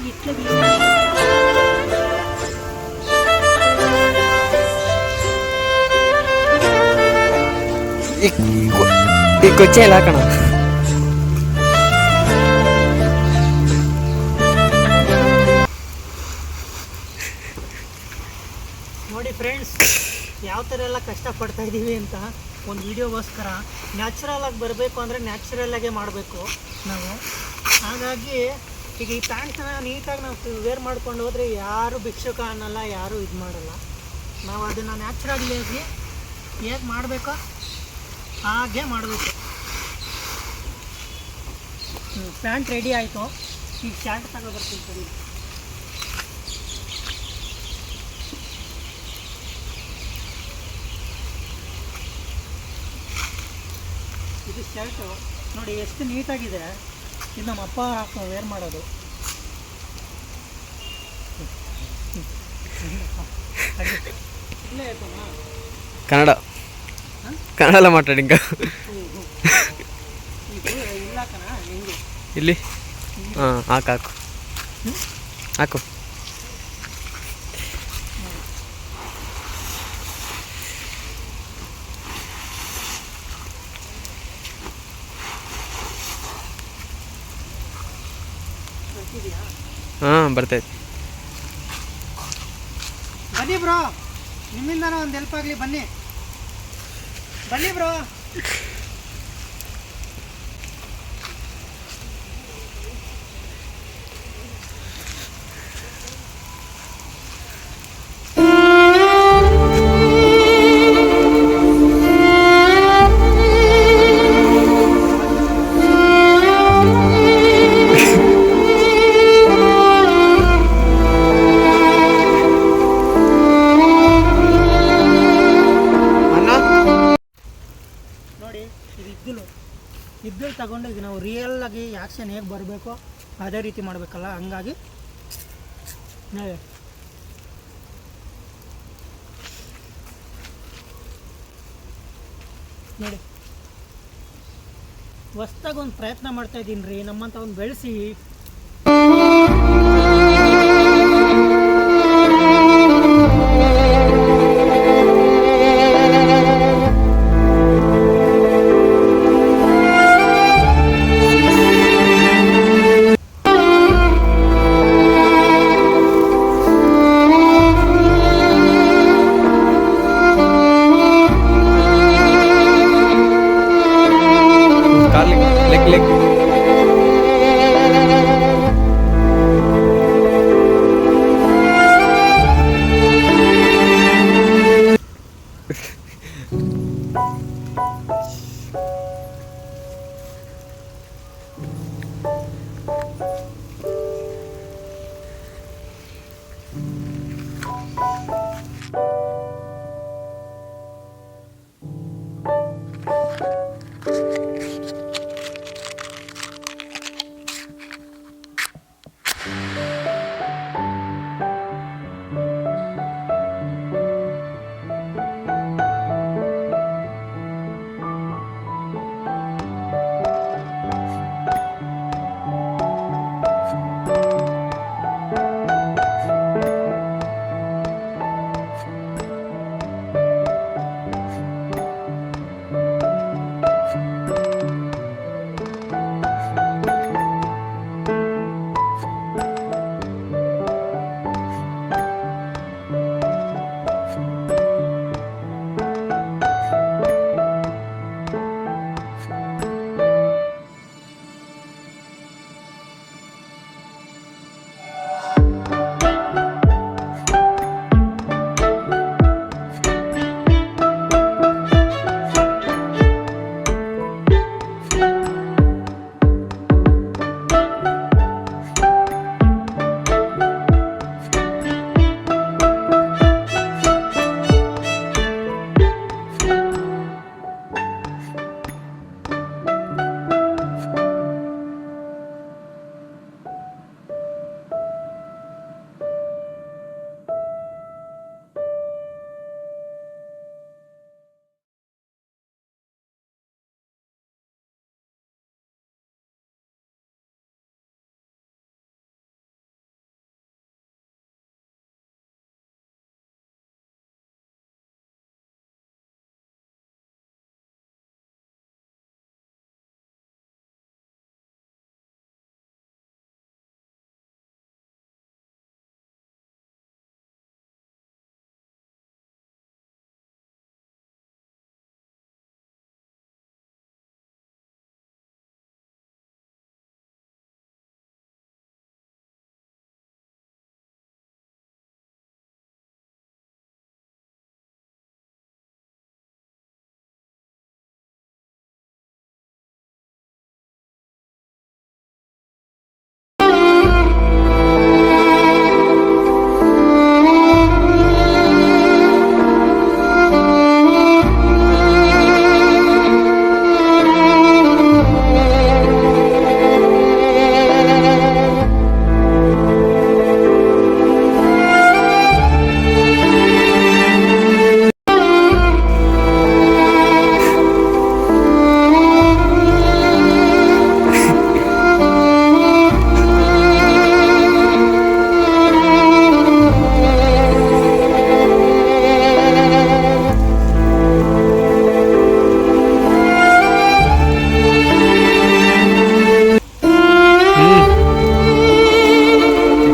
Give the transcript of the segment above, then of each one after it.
ಈ ಕೊಚ್ಚೆ ಎಲ್ಲ ಹಾಕೋಣ. ನೋಡಿ ಫ್ರೆಂಡ್ಸ್, ಯಾವ ಥರ ಎಲ್ಲ ಕಷ್ಟಪಡ್ತಾ ಇದ್ದೀವಿ ಅಂತ ಒಂದು ವೀಡಿಯೋಗೋಸ್ಕರ. ನ್ಯಾಚುರಲ್ ಆಗಿ ಬರಬೇಕು ಅಂದರೆ ನ್ಯಾಚುರಲ್ಲಾಗೆ ಮಾಡಬೇಕು ನಾವು. ಹಾಗಾಗಿ ಈಗ ಈ ಪ್ಯಾಂಟ್ನ ನೀಟಾಗಿ ನಾವು ವೇರ್ ಮಾಡ್ಕೊಂಡು ಹೋದರೆ ಯಾರು ಭಿಕ್ಷುಕ ಅನ್ನಲ್ಲ, ಯಾರೂ ಇದು ಮಾಡಲ್ಲ. ನಾವು ಅದನ್ನು ನ್ಯಾಚುರಲ್ಲಾಗಿ ಹೇಗೆ ಮಾಡಬೇಕೋ ಹಾಗೆ ಮಾಡಬೇಕು. ಪ್ಯಾಂಟ್ ರೆಡಿ ಆಯಿತು. ಈಗ ಶರ್ಟ್ ತಗೊಬರ್ತೀನಿ ಸರಿ. ಇದು ಶರ್ಟು ನೋಡಿ ಎಷ್ಟು ನೀಟಾಗಿದೆ. ಇದು ನಮ್ಮ ಅಪ್ಪ ವೇರ್ ಮಾಡೋದು. ಇಲ್ಲೇ ಆಯ್ತಮ್ಮ ಕನ್ನಡ ಕನ್ನಡ ಮಾತಾಡಿ. ಇಲ್ಲ ಕಣ ಹೆಂಗೆ ಇಲ್ಲಿ ಹಾಂ ಹಾಕು ಹಾಕು. ಹಾಂ ಬರ್ತೈತೆ. ಬನ್ನಿ ಬ್ರೋ, ನಿಮ್ಮಿಂದನೂ ಒಂದು ಹೆಲ್ಪ್ ಆಗಲಿ. ಬನ್ನಿ ಬನ್ನಿ ಬ್ರೋ. ಇದ್ದಲ್ಲಿ ತಗೊಂಡು ಈಗ ನಾವು ರಿಯಲ್ ಆಗಿ ಆ್ಯಕ್ಷನ್ ಹೇಗೆ ಬರಬೇಕೋ ಅದೇ ರೀತಿ ಮಾಡಬೇಕಲ್ಲ. ಹಂಗಾಗಿ ನೋಡಿ ಹೊಸ್ದಾಗಿ ಒಂದು ಪ್ರಯತ್ನ ಮಾಡ್ತಾ ಇದ್ದೀನಿ ರೀ. ನಮ್ಮಂತ ಒಂದು ಬೆಳೆಸಿ ಲೆಗ್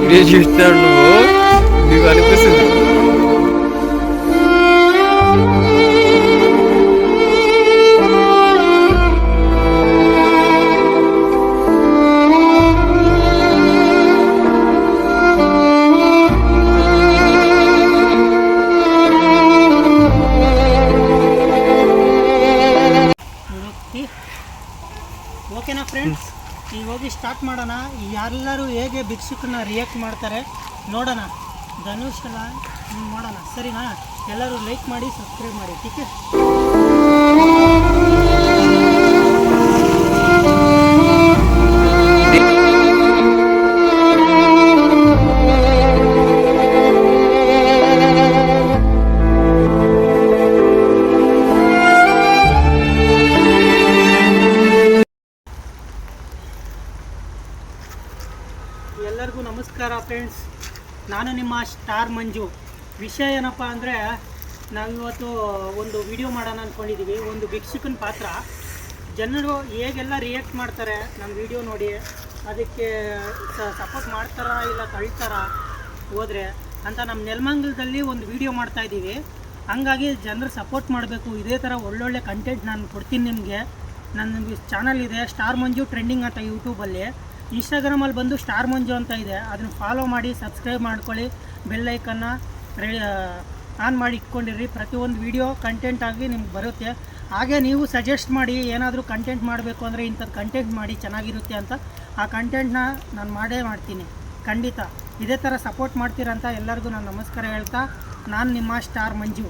వీడియో చూస్తున్నాడు నువ్వు అనిపిస్తుంది. ಓಕೆನಾ ಫ್ರೆಂಡ್ಸ್, ಈಗ ಹೋಗಿ ಸ್ಟಾರ್ಟ್ ಮಾಡೋಣ. ಎಲ್ಲರೂ ಹೇಗೆ ಭಿಕ್ಷುಕನ್ನ ರಿಯಾಕ್ಟ್ ಮಾಡ್ತಾರೆ ನೋಡೋಣ. ಧನುಷ್ ಎಲ್ಲ ಮಾಡೋಣ, ಸರಿನಾ? ಎಲ್ಲರೂ ಲೈಕ್ ಮಾಡಿ, ಸಬ್ಸ್ಕ್ರೈಬ್ ಮಾಡಿ, ಟೀಕೆ. ಎಲ್ಲರಿಗೂ ನಮಸ್ಕಾರ ಫ್ರೆಂಡ್ಸ್, ನಾನು ನಿಮ್ಮ ಸ್ಟಾರ್ ಮಂಜು. ವಿಷಯ ಏನಪ್ಪ ಅಂದರೆ, ನಾವಿವತ್ತು ಒಂದು ವಿಡಿಯೋ ಮಾಡೋಣ ಅಂದ್ಕೊಂಡಿದ್ದೀವಿ. ಒಂದು ಭಿಕ್ಷುಕನ ಪಾತ್ರ. ಜನರು ಹೇಗೆಲ್ಲ ರಿಯಾಕ್ಟ್ ಮಾಡ್ತಾರೆ ನಮ್ಮ ವಿಡಿಯೋ ನೋಡಿ, ಅದಕ್ಕೆ ಸಪೋರ್ಟ್ ಮಾಡ್ತಾರಾ ಇಲ್ಲ ತಳ್ತಾರಾ ಹೋದರೆ ಅಂತ ನಮ್ಮ ನೆಲಮಂಗಲದಲ್ಲಿ ಒಂದು ವಿಡಿಯೋ ಮಾಡ್ತಾಯಿದ್ದೀವಿ. ಹಂಗಾಗಿ ಜನರು ಸಪೋರ್ಟ್ ಮಾಡಬೇಕು. ಇದೇ ಥರ ಒಳ್ಳೊಳ್ಳೆ ಕಂಟೆಂಟ್ ನಾನು ಕೊಡ್ತೀನಿ ನಿಮಗೆ. ನನ್ನ ಚಾನಲ್ ಇದೆ ಸ್ಟಾರ್ ಮಂಜು ಟ್ರೆಂಡಿಂಗ್ ಅಂತ ಯೂಟ್ಯೂಬಲ್ಲಿ. ಇನ್ಸ್ಟಾಗ್ರಾಮಲ್ಲಿ ಬಂದು ಸ್ಟಾರ್ ಮಂಜು ಅಂತ ಇದೆ, ಅದನ್ನು ಫಾಲೋ ಮಾಡಿ, ಸಬ್ಸ್ಕ್ರೈಬ್ ಮಾಡ್ಕೊಳ್ಳಿ, ಬೆಲ್ಲೈಕನ್ನು ಆನ್ ಮಾಡಿ ಇಟ್ಕೊಂಡಿರ್ರಿ. ಪ್ರತಿಯೊಂದು ವಿಡಿಯೋ ಕಂಟೆಂಟ್ ಆಗಿ ನಿಮ್ಗೆ ಬರುತ್ತೆ. ಹಾಗೆ ನೀವು ಸಜೆಸ್ಟ್ ಮಾಡಿ, ಏನಾದರೂ ಕಂಟೆಂಟ್ ಮಾಡಬೇಕು ಅಂದರೆ ಇಂಥದ್ದು ಕಂಟೆಂಟ್ ಮಾಡಿ ಚೆನ್ನಾಗಿರುತ್ತೆ ಅಂತ. ಆ ಕಂಟೆಂಟ್ನ ನಾನು ಮಾಡೇ ಮಾಡ್ತೀನಿ ಖಂಡಿತ. ಇದೇ ಥರ ಸಪೋರ್ಟ್ ಮಾಡ್ತೀರಂತ ಎಲ್ಲರಿಗೂ ನಾನು ನಮಸ್ಕಾರ ಹೇಳ್ತಾ, ನಾನು ನಿಮ್ಮ ಸ್ಟಾರ್ ಮಂಜು.